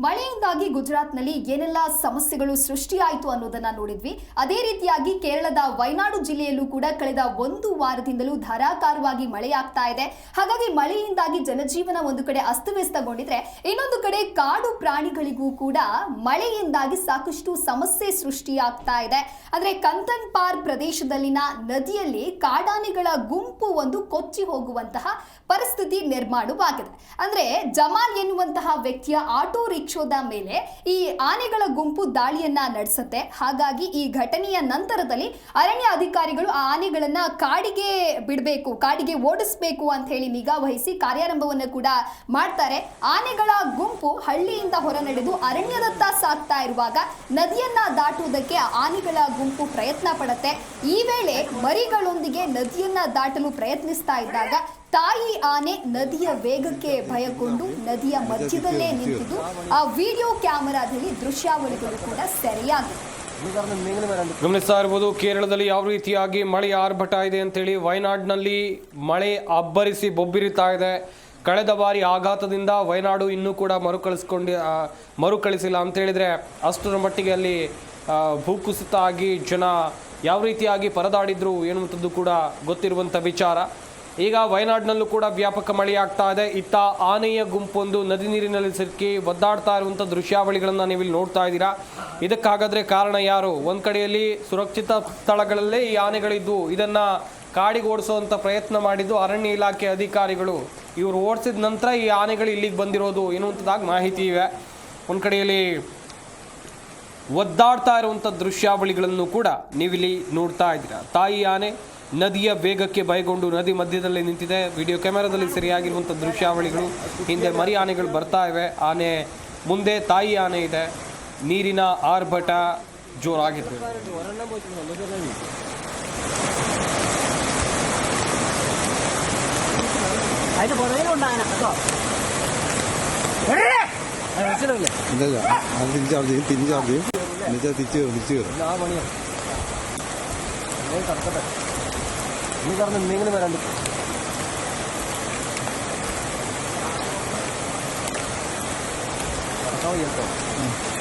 ಮಳೆಯಿಂದಾಗಿ ಗುಜರಾತ್ನಲ್ಲಿ ಏನೆಲ್ಲ ಸಮಸ್ಯೆಗಳು ಸೃಷ್ಟಿಯಾಯಿತು ಅನ್ನೋದನ್ನ ನೋಡಿದ್ವಿ. ಅದೇ ರೀತಿಯಾಗಿ ಕೇರಳದ ವಯನಾಡು ಜಿಲ್ಲೆಯಲ್ಲೂ ಕೂಡ ಕಳೆದ ಒಂದು ವಾರದಿಂದಲೂ ಧಾರಾಕಾರವಾಗಿ ಮಳೆಯಾಗ್ತಾ ಇದೆ. ಹಾಗಾಗಿ ಮಳೆಯಿಂದಾಗಿ ಜನಜೀವನ ಒಂದು ಕಡೆ ಅಸ್ತವ್ಯಸ್ತಗೊಂಡಿದ್ರೆ, ಇನ್ನೊಂದು ಕಡೆ ಕಾಡು ಪ್ರಾಣಿಗಳಿಗೂ ಕೂಡ ಮಳೆಯಿಂದಾಗಿ ಸಾಕಷ್ಟು ಸಮಸ್ಯೆ ಸೃಷ್ಟಿಯಾಗ್ತಾ ಇದೆ. ಅಂದ್ರೆ ಕಂತನ್ಪಾರ್ ಪ್ರದೇಶದಲ್ಲಿನ ನದಿಯಲ್ಲಿ ಕಾಡಾನೆಗಳ ಗುಂಪು ಒಂದು ಕೊಚ್ಚಿ ಹೋಗುವಂತಹ ಪರಿಸ್ಥಿತಿ ನಿರ್ಮಾಣವಾಗಿದೆ. ಅಂದ್ರೆ ಜಮಾಲ್ ಎನ್ನುವಂತಹ ವ್ಯಕ್ತಿಯ ಆಟೋ ರಿಕ್ಷಾದ ಮೇಲೆ ಈ ಆನೆಗಳ ಗುಂಪು ದಾಳಿಯನ್ನ ನಡೆಸುತ್ತೆ. ಹಾಗಾಗಿ ಈ ಘಟನೆಯ ನಂತರದಲ್ಲಿ ಅರಣ್ಯ ಅಧಿಕಾರಿಗಳು ಆ ಆನೆಗಳನ್ನ ಕಾಡಿಗೆ ಬಿಡಬೇಕು, ಕಾಡಿಗೆ ಓಡಿಸಬೇಕು ಅಂತ ಹೇಳಿ ನಿಗಾ ವಹಿಸಿ ಕಾರ್ಯಾರಂಭವನ್ನು ಕೂಡ ಮಾಡ್ತಾರೆ. ಆನೆಗಳ ಗುಂಪು ಹಳ್ಳಿಯಿಂದ ಹೊರ ನಡೆದು ಅರಣ್ಯದತ್ತ ಸಾಗ್ತಾ ಇರುವಾಗ ನದಿಯನ್ನ ದಾಟುವುದಕ್ಕೆ ಆನೆಗಳ ಗುಂಪು ಪ್ರಯತ್ನ ಪಡುತ್ತೆ. ಈ ವೇಳೆ ಮರಿಗಳೊಂದಿಗೆ ನದಿಯನ್ನ ದಾಟಲು ಪ್ರಯತ್ನಿಸ್ತಾ ಇದ್ದಾಗ ತಾಯಿ ಆನೆ ನದಿಯ ವೇಗಕ್ಕೆ ಭಯಗೊಂಡು ನದಿಯ ಮಧ್ಯದಲ್ಲೇ ನಿಂತಿದ್ದು ಆ ವಿಡಿಯೋ ಕ್ಯಾಮೆರಾದಲ್ಲಿ ದೃಶ್ಯಾವಳಿಗಳು ಕೂಡ ಸೆರೆಯಾಗಿದೆ. ಗಮನಿಸ್ತಾ ಇರಬಹುದು ಕೇರಳದಲ್ಲಿ ಯಾವ ರೀತಿಯಾಗಿ ಮಳೆ ಆರ್ಭಟ ಇದೆ ಅಂತೇಳಿ. ವಯನಾಡಿನಲ್ಲಿ ಮಳೆ ಅಬ್ಬರಿಸಿ ಬೊಬ್ಬಿರಿತಾ ಇದೆ. ಕಳೆದ ಬಾರಿ ಆಘಾತದಿಂದ ವಯನಾಡು ಇನ್ನೂ ಕೂಡ ಮರುಕಳಿಸಿಲ್ಲ ಅಂತ ಹೇಳಿದ್ರೆ ಅಷ್ಟರ ಮಟ್ಟಿಗೆ ಅಲ್ಲಿ ಭೂಕುಸಿತ ಆಗಿ ಜನ ಯಾವ ರೀತಿಯಾಗಿ ಪರದಾಡಿದ್ರು ಎನ್ನುವಂಥದ್ದು ಕೂಡ ಗೊತ್ತಿರುವಂಥ ವಿಚಾರ. ಈಗ ವಯನಾಡಿನಲ್ಲೂ ಕೂಡ ವ್ಯಾಪಕ ಮಳೆಯಾಗ್ತಾ ಇದೆ. ಇತ್ತ ಆನೆಯ ಗುಂಪೊಂದು ನದಿ ನೀರಿನಲ್ಲಿ ಸಿಕ್ಕಿ ಒದ್ದಾಡ್ತಾ ಇರುವಂಥ ದೃಶ್ಯಾವಳಿಗಳನ್ನು ನೀವಿಲ್ಲಿ ನೋಡ್ತಾ ಇದ್ದೀರಾ. ಇದಕ್ಕಾಗಾದ್ರೆ ಕಾರಣ ಯಾರು? ಒಂದು ಕಡೆಯಲ್ಲಿ ಸುರಕ್ಷಿತ ಸ್ಥಳಗಳಲ್ಲೇ ಈ ಆನೆಗಳಿದ್ದು ಇದನ್ನು ಕಾಡಿಗೆ ಓಡಿಸುವಂಥ ಪ್ರಯತ್ನ ಮಾಡಿದ್ದು ಅರಣ್ಯ ಇಲಾಖೆ ಅಧಿಕಾರಿಗಳು. ಇವರು ಓಡಿಸಿದ ನಂತರ ಈ ಆನೆಗಳು ಇಲ್ಲಿಗೆ ಬಂದಿರೋದು ಎನ್ನುವಂಥದ್ದಾಗಿ ಮಾಹಿತಿ ಇವೆ. ಒಂದು ಕಡೆಯಲ್ಲಿ ಒದ್ದಾಡ್ತಾ ಇರುವಂಥ ದೃಶ್ಯಾವಳಿಗಳನ್ನು ಕೂಡ ನೀವಿಲ್ಲಿ ನೋಡ್ತಾ ಇದ್ದೀರಾ. ತಾಯಿ ಆನೆ ನದಿಯ ವೇಗಕ್ಕೆ ಭಯಗೊಂಡು ನದಿ ಮಧ್ಯದಲ್ಲಿ ನಿಂತಿದೆ. ವಿಡಿಯೋ ಕ್ಯಾಮೆರಾದಲ್ಲಿ ಸರಿಯಾಗಿರುವಂಥ ದೃಶ್ಯಾವಳಿಗಳು. ಹಿಂದೆ ಮರಿ ಆನೆಗಳು ಬರ್ತಾ ಇವೆ, ಆನೆ ಮುಂದೆ ತಾಯಿ ಆನೆ ಇದೆ. ನೀರಿನ ಆರ್ಭಟ ಜೋರಾಗಿದೆ. ini karena minggu ini merah. Tahu ya tuh.